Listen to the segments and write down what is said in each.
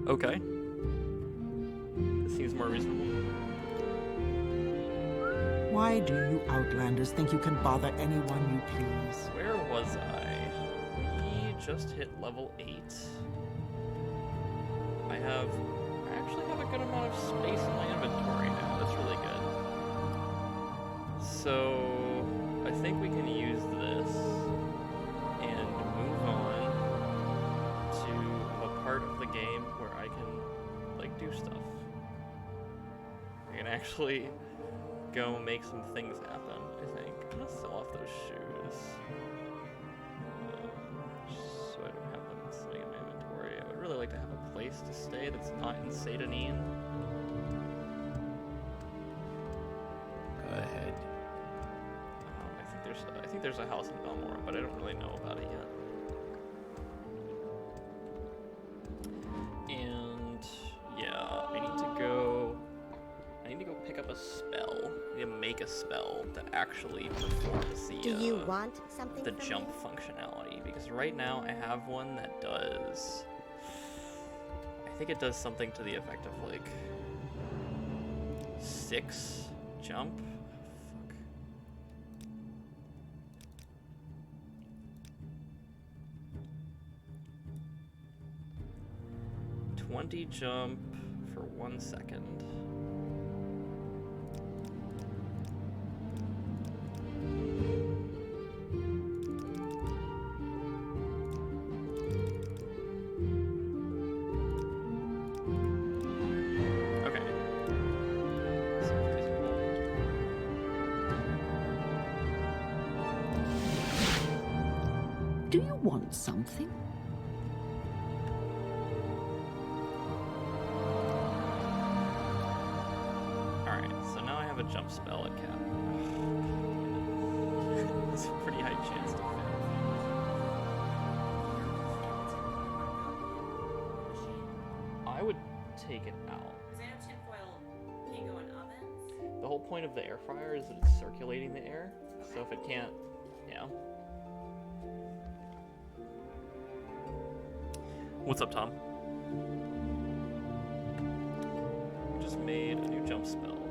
Okay. This seems more reasonable. Why do you Outlanders think you can bother anyone you please? Where was I? We just hit level 8. I actually have a good amount of space in my inventory now. That's really good. So I think we can use this and move on to a part of the game where I can like do stuff. I can actually go make some things happen, I think. I'm gonna sell off those shoes. So I don't have them sitting in my inventory. I would really like to have a place to stay that's not in Satanine. Go ahead. I think there's a house in Balmora, but I don't really know about it yet. And yeah, I need to go pick up a spell. I need to make a spell that actually performs Do you want something the from jump me? functionality, because right now I have one that does, I think it does something to the effect of like 6 jump. Fuck. 20 jump for 1 second. Okay. So feasible. Do you want something? Alright, so now I have a jump spell at cap. It's a pretty high chance to fail. I would take it out. Because I know tinfoil can go in ovens. The whole point of the air fryer is that it's circulating the air. So if it can't, yeah. What's up, Tom? We just made a new jump spell.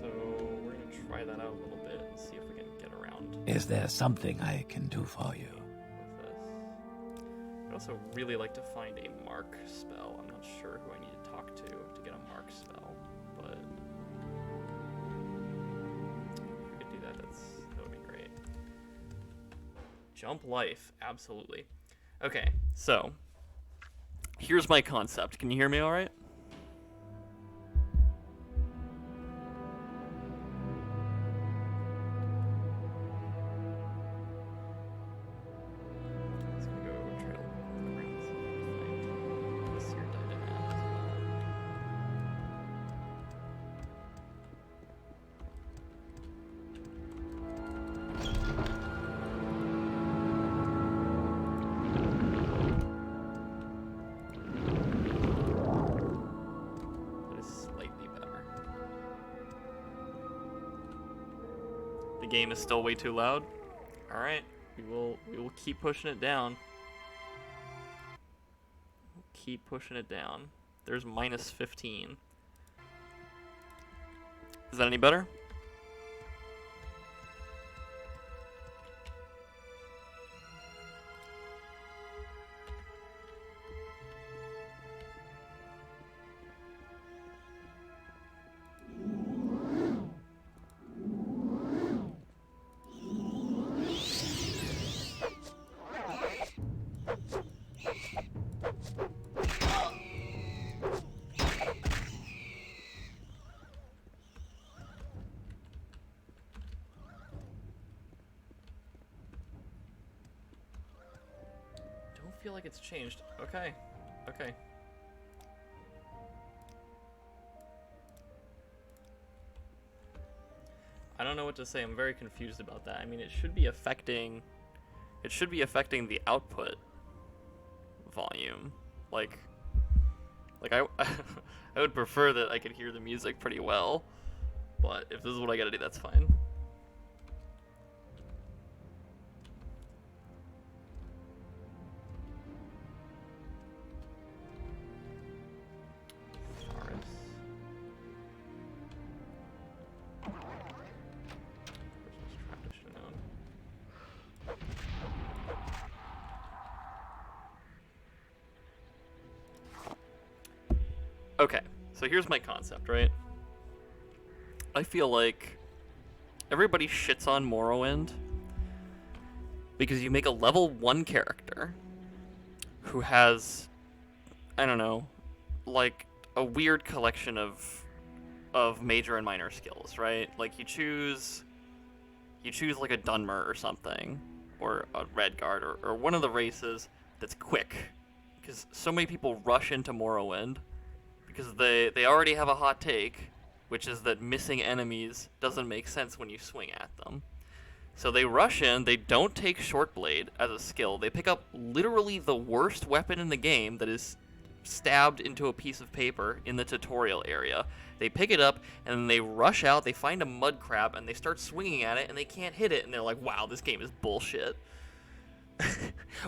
So we're gonna try that out a little bit and see if we can get around Is there something I can do for you? with this. I'd also really like to find a mark spell. I'm not sure who I need to talk to get a mark spell, but if we could do that, that would be great. Jump life, absolutely. Okay, so here's my concept. Can you hear me all right? Let's go try to look around see if we can find this here Dynamat as well. That is slightly better. The game is still way too loud. All right, we will keep pushing it down. We'll keep pushing it down. There's minus 15. Is that any better? Don't feel like it's changed. Okay. Okay. I don't know what to say. I'm very confused about that. I mean, it should be affecting the output volume. Like I I would prefer that I could hear the music pretty well, but if this is what I gotta do, that's fine. Okay, so here's my concept, right? I feel like everybody shits on Morrowind because you make a level 1 character who has, I don't know, like a weird collection of major and minor skills, right? Like you choose like a Dunmer or something, or a Redguard, or one of the races that's quick, because so many people rush into Morrowind because they already have a hot take, which is that missing enemies doesn't make sense when you swing at them. So they rush in, they don't take Shortblade as a skill, they pick up literally the worst weapon in the game that is stabbed into a piece of paper in the tutorial area. They pick it up, and then they rush out, they find a mud crab, and they start swinging at it, and they can't hit it, and they're like, wow, this game is bullshit.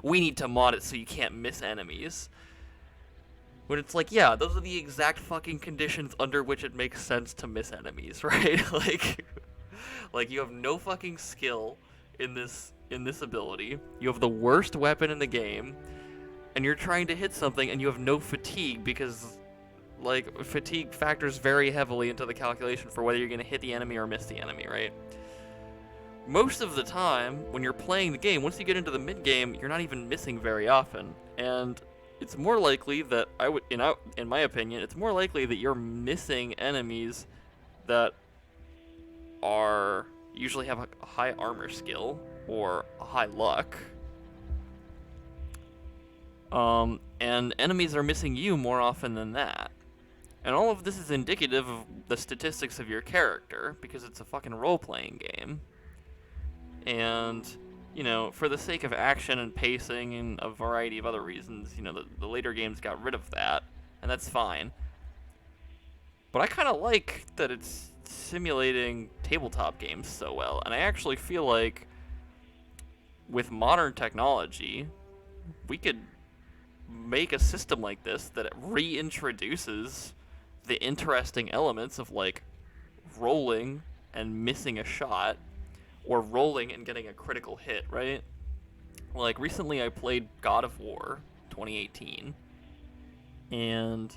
We need to mod it so you can't miss enemies. When it's like, yeah, those are the exact fucking conditions under which it makes sense to miss enemies, right? Like you have no fucking skill in this ability. You have the worst weapon in the game, and you're trying to hit something, and you have no fatigue because, like, fatigue factors very heavily into the calculation for whether you're going to hit the enemy or miss the enemy, right? Most of the time, when you're playing the game, once you get into the mid-game, you're not even missing very often, and it's more likely that in my opinion, it's more likely that you're missing enemies that usually have a high armor skill or a high luck. And enemies are missing you more often than that. And all of this is indicative of the statistics of your character, because it's a fucking role-playing game. And, you know, for the sake of action and pacing and a variety of other reasons, you know, the later games got rid of that, and that's fine. But I kind of like that it's simulating tabletop games so well, and I actually feel like with modern technology, we could make a system like this that reintroduces the interesting elements of, like, rolling and missing a shot, or rolling and getting a critical hit, right? Like, recently I played God of War 2018, and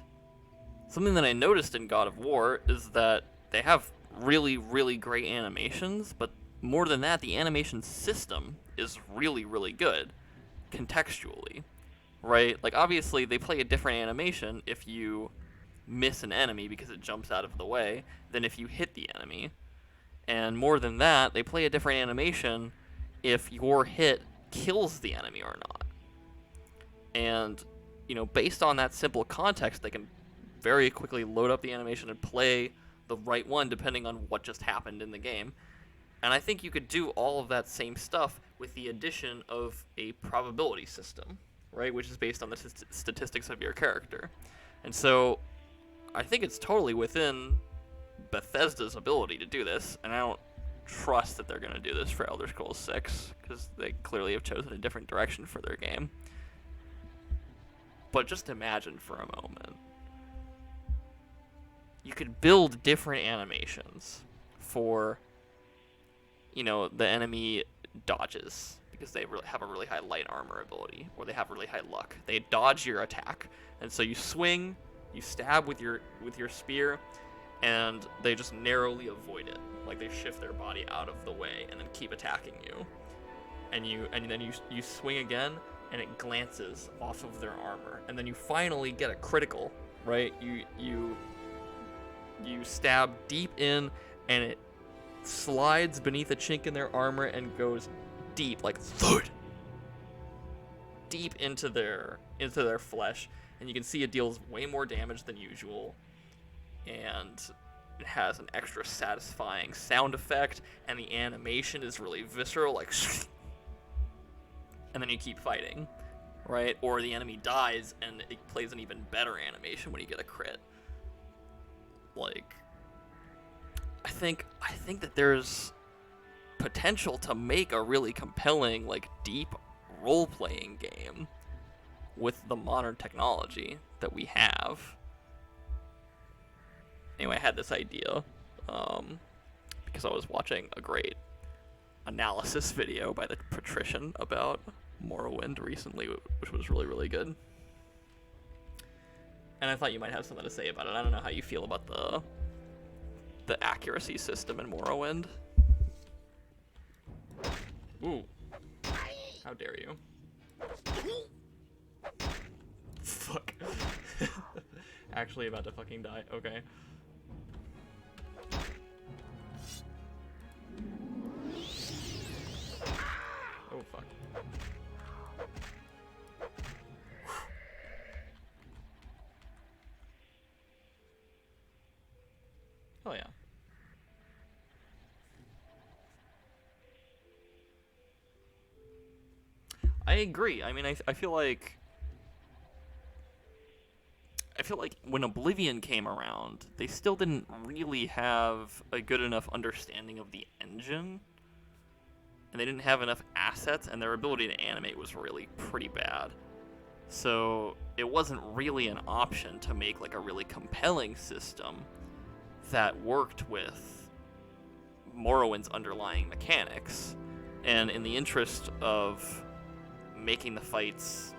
something that I noticed in God of War is that they have really, really great animations, but more than that, the animation system is really, really good, contextually, right? Like, obviously, they play a different animation if you miss an enemy because it jumps out of the way than if you hit the enemy. And more than that, they play a different animation if your hit kills the enemy or not. And, you know, based on that simple context, they can very quickly load up the animation and play the right one depending on what just happened in the game. And I think you could do all of that same stuff with the addition of a probability system, right? Which is based on the statistics of your character. And so I think it's totally within Bethesda's ability to do this, and I don't trust that they're going to do this for Elder Scrolls 6, because they clearly have chosen a different direction for their game. But just imagine for a moment. You could build different animations for, you know, the enemy dodges, because they have a really high light armor ability, or they have really high luck. They dodge your attack, and so you swing, you stab with your spear, and they just narrowly avoid it. Like, they shift their body out of the way and then keep attacking you. And then you swing again, and it glances off of their armor. And then you finally get a critical, right? You stab deep in, and it slides beneath a chink in their armor and goes deep, like thud, deep into their flesh. And you can see it deals way more damage than usual. And it has an extra satisfying sound effect, and the animation is really visceral, like, and then you keep fighting, right? Or the enemy dies, and it plays an even better animation when you get a crit. Like, I think that there's potential to make a really compelling, like, deep role-playing game with the modern technology that we have. Anyway, I had this idea because I was watching a great analysis video by the Patrician about Morrowind recently, which was really, really good. And I thought you might have something to say about it. I don't know how you feel about the accuracy system in Morrowind. Ooh. How dare you. Fuck. Actually about to fucking die. Okay. Oh, fuck. Oh, yeah. I agree. I mean, I feel like when Oblivion came around, they still didn't really have a good enough understanding of the engine, and they didn't have enough assets, and their ability to animate was really pretty bad. So it wasn't really an option to make like a really compelling system that worked with Morrowind's underlying mechanics. And in the interest of making the fights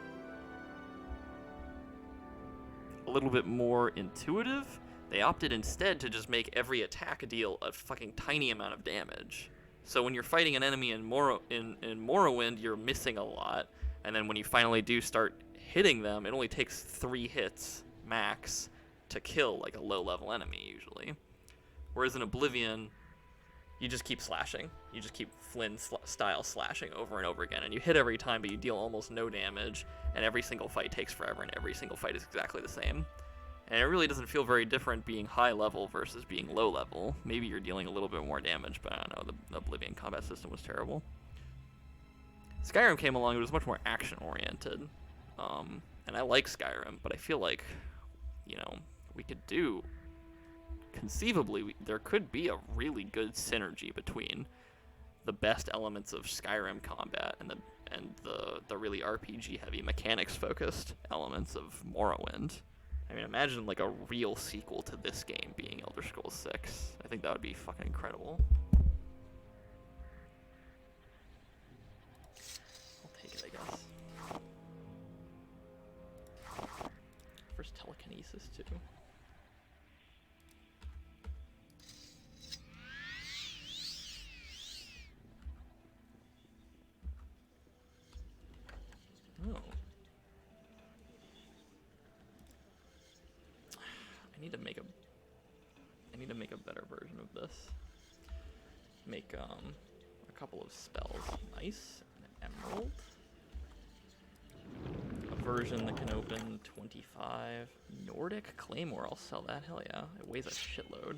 a little bit more intuitive, they opted instead to just make every attack deal a fucking tiny amount of damage. So when you're fighting an enemy in Morrowind, you're missing a lot, and then when you finally do start hitting them, it only takes 3 hits max to kill like a low-level enemy usually. Whereas in Oblivion, you just keep slashing. You just keep Flynn-style slashing over and over again, and you hit every time, but you deal almost no damage, and every single fight takes forever, and every single fight is exactly the same. And it really doesn't feel very different being high level versus being low level. Maybe you're dealing a little bit more damage, but I don't know, the Oblivion combat system was terrible. Skyrim came along, it was much more action-oriented. And I like Skyrim, but I feel like, you know, we could do... Conceivably, there could be a really good synergy between the best elements of Skyrim combat and the really RPG-heavy, mechanics-focused elements of Morrowind. I mean, imagine like a real sequel to this game being Elder Scrolls 6. I think that would be fucking incredible. I'll take it, I guess. First telekinesis, too. Oh. I need to make a better version of this. Make a couple of spells. Nice. An emerald. A version that can open 25. Nordic Claymore, I'll sell that, hell yeah. It weighs a shitload.